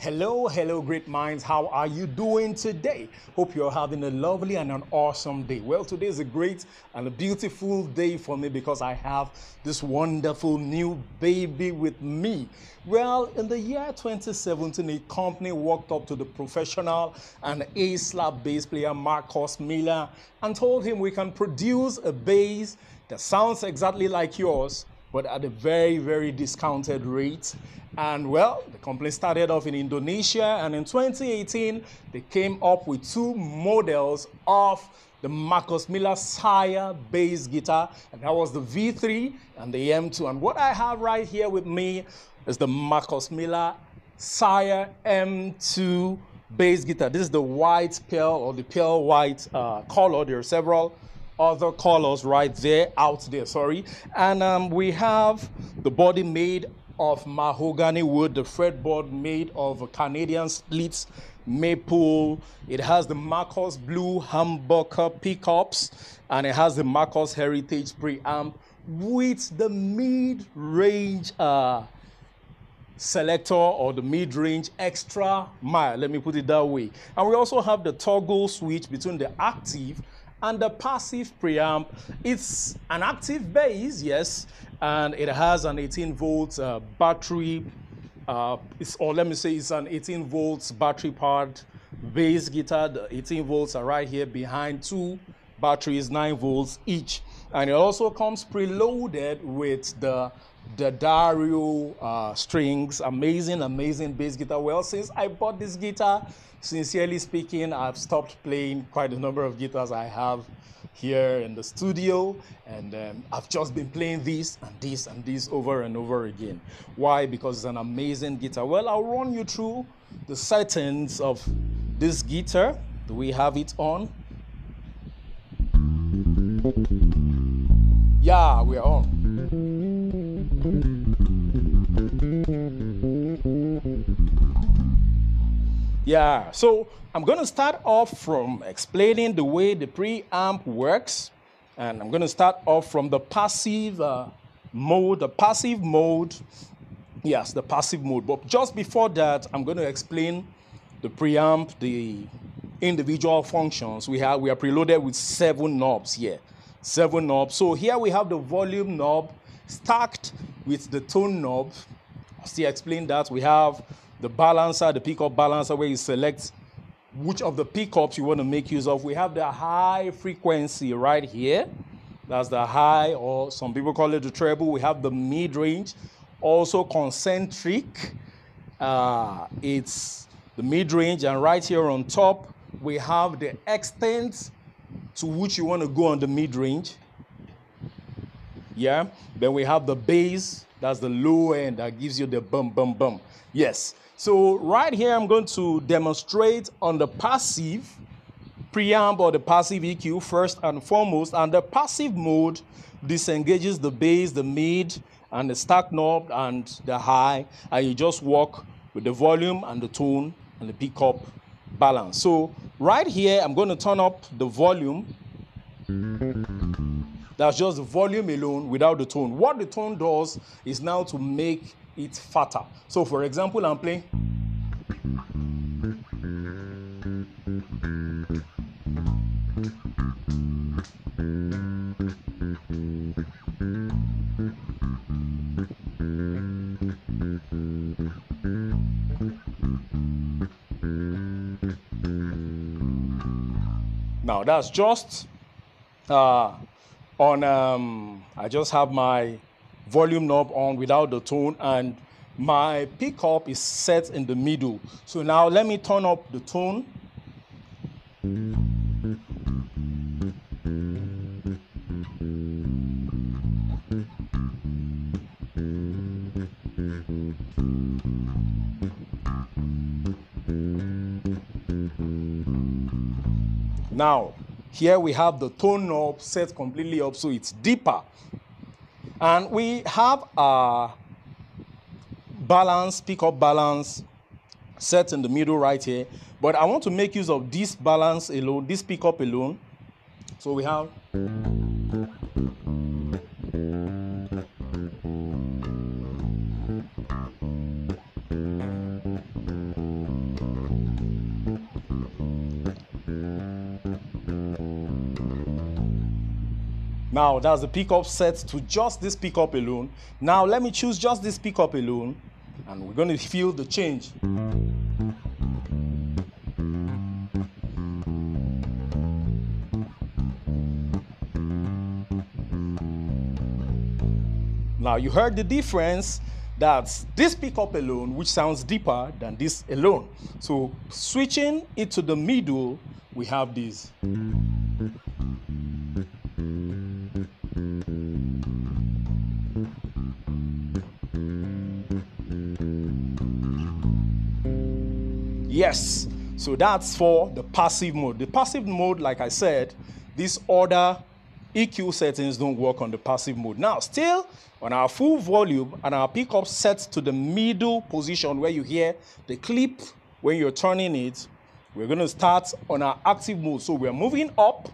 Hello, great minds. How are you doing today? Hope you're having a lovely and an awesome day. Well, today is a great and a beautiful day for me because I have this wonderful new baby with me. Well, in the year 2017, a company walked up to the professional and A-slap bass player Marcus Miller and told him we can produce a bass that sounds exactly like yours, but at a very, very discounted rate. And well, the company started off in Indonesia, and in 2018, they came up with two models of the Marcus Miller Sire bass guitar, and that was the V3 and the M2. And what I have right here with me is the Marcus Miller Sire M2 bass guitar. This is the white pearl or the pearl white color. There are several other colors right there, and we have the body made of mahogany wood, the fretboard made of Canadian splits maple. It has the Marcus Blue humbucker pickups, and it has the Marcus Heritage preamp with the mid-range selector or the mid-range extra mile, let me put it that way. And we also have the toggle switch between the active and the passive preamp. It's an active bass, yes, and it has an 18 volts battery, it's an 18 volts battery powered bass guitar. The 18 volts are right here behind two batteries, 9 volts each. And it also comes preloaded with the Dario strings. Amazing bass guitar. Well, since I bought this guitar, sincerely speaking, I've stopped playing quite a number of guitars I have here in the studio, and I've just been playing this and this and this over and over again. Why? Because it's an amazing guitar. Well, I'll run you through the settings of this guitar. Do we have it on? Yeah, we're on. Yeah, so I'm going to start off from explaining the way the preamp works, and I'm going to start off from the passive mode. The passive mode, yes, the passive mode. But just before that, I'm going to explain the preamp, the individual functions. We are preloaded with 7 knobs here, 7 knobs. So here we have the volume knob stacked with the tone knob. I'll still explain that. We have the balancer, the pickup balancer, where you select which of the pickups you want to make use of. We have the high frequency right here. That's the high, or some people call it the treble. We have the mid-range, also concentric. It's the mid-range, and right here on top, we have the extent to which you want to go on the mid-range. Yeah. Then we have the bass. That's the low end that gives you the bum. Yes. So right here, I'm going to demonstrate on the passive preamp or the passive EQ first and foremost. And the passive mode disengages the bass, the mid, and the stack knob and the high. And you just work with the volume and the tone and the pickup balance. So right here, I'm going to turn up the volume. That's just the volume alone without the tone. What the tone does is now to make it fatter. So for example, I'm playing. Now that's just I just have my volume knob on without the tone, and my pickup is set in the middle. So now let me turn up the tone. Now, here we have the tone knob set completely up, so it's deeper. And we have a balance, pickup balance set in the middle right here. But I want to make use of this balance alone, this pickup alone. So we have. Now that's the pickup set to just this pickup alone. Now let me choose just this pickup alone, and we're going to feel the change. Now you heard the difference. That's this pickup alone, which sounds deeper than this alone. So switching it to the middle, we have this. Yes, so that's for the passive mode. The passive mode, like I said, these other EQ settings don't work on the passive mode. Now, still on our full volume and our pickup set to the middle position where you hear the clip when you're turning it, we're going to start on our active mode. So we're moving up,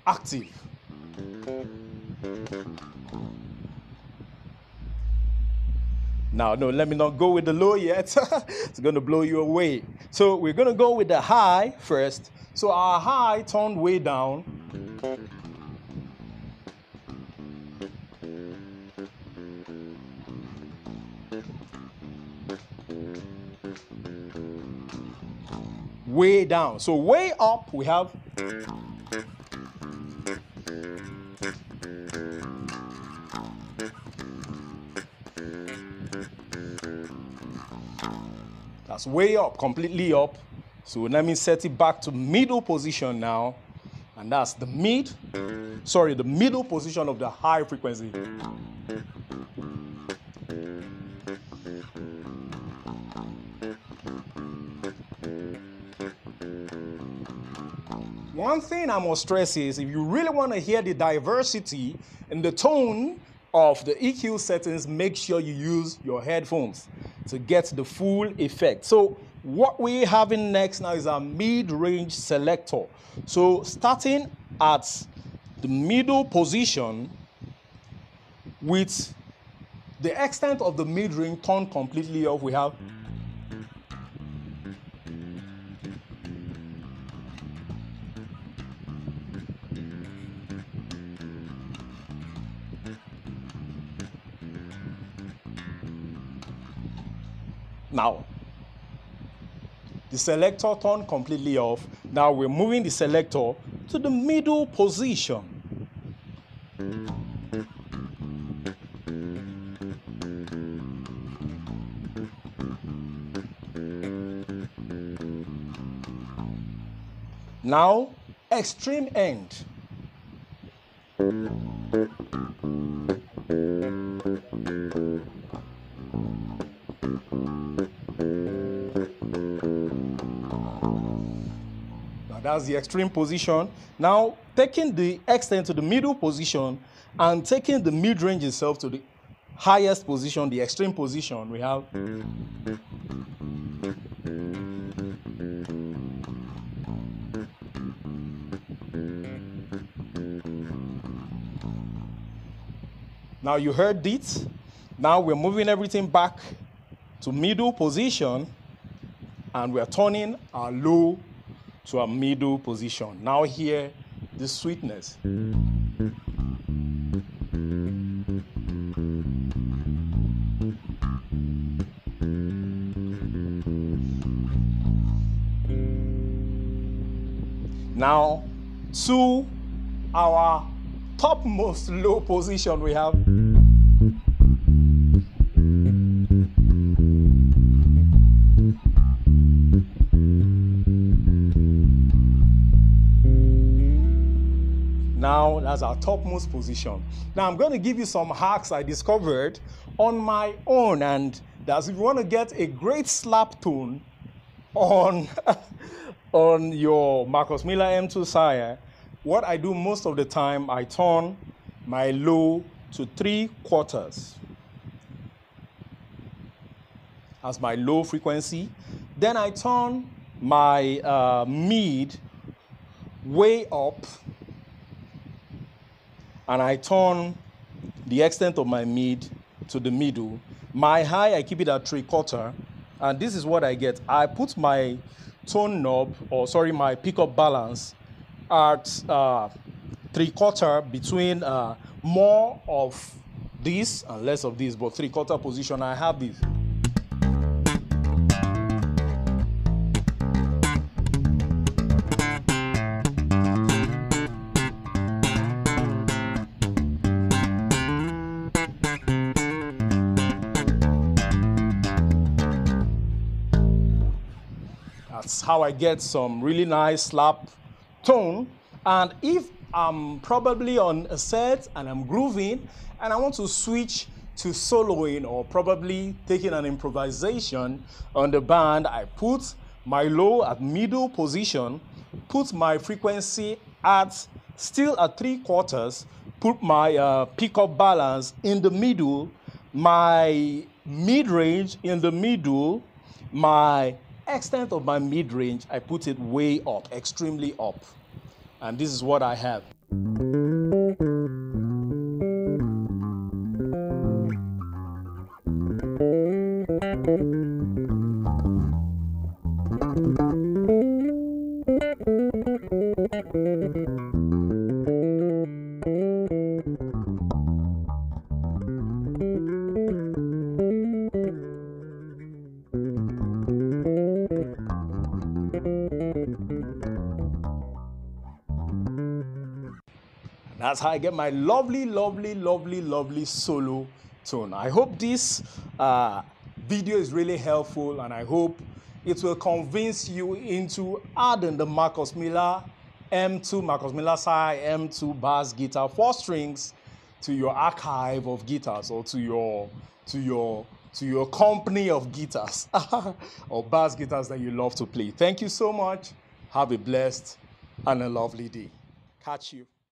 active. Now, no, let me not go with the low yet. It's going to blow you away. So we're going to go with the high first. So our high turned way down. Way down. So way up, we have. That's way up, completely up. So let me set it back to middle position now. And that's the the middle position of the high frequency. One thing I must stress is if you really want to hear the diversity in the tone of the EQ settings, make sure you use your headphones to get the full effect. So what we're having next now is our mid-range selector. So starting at the middle position with the extent of the mid-range turned completely off, we have. Now, the selector turned completely off. Now we're moving the selector to the middle position. Now, extreme end. That's the extreme position. Now, taking the extent to the middle position and taking the mid-range itself to the highest position, the extreme position, we have. Now you heard it. Now we're moving everything back to middle position and we're turning our low to a middle position. Now hear the sweetness. Now to our topmost low position we have. Now that's our topmost position. Now I'm going to give you some hacks I discovered on my own, and that's if you want to get a great slap tone on on your Marcus Miller M2 Sire, what I do most of the time, I turn my low to 3/4 as my low frequency. Then I turn my mid way up, and I turn the extent of my mid to the middle. My high, I keep it at 3/4, and this is what I get. I put my tone knob, or sorry, my pickup balance at 3/4 between more of this and less of this, but 3/4 position. I have this. That's how I get some really nice slap tone. And if I'm probably on a set and I'm grooving and I want to switch to soloing or probably taking an improvisation on the band, I put my low at middle position, put my frequency at still at 3/4, put my pickup balance in the middle, my mid-range in the middle, my extent of my mid-range, I put it way up, extremely up. And this is what I have. That's how I get my lovely, lovely, lovely, lovely solo tone. I hope this video is really helpful, and I hope it will convince you into adding the Marcus Miller M2, Marcus Miller Sire M2 bass guitar 4 strings to your archive of guitars, or to your company of guitars or bass guitars that you love to play. Thank you so much. Have a blessed and a lovely day. Catch you.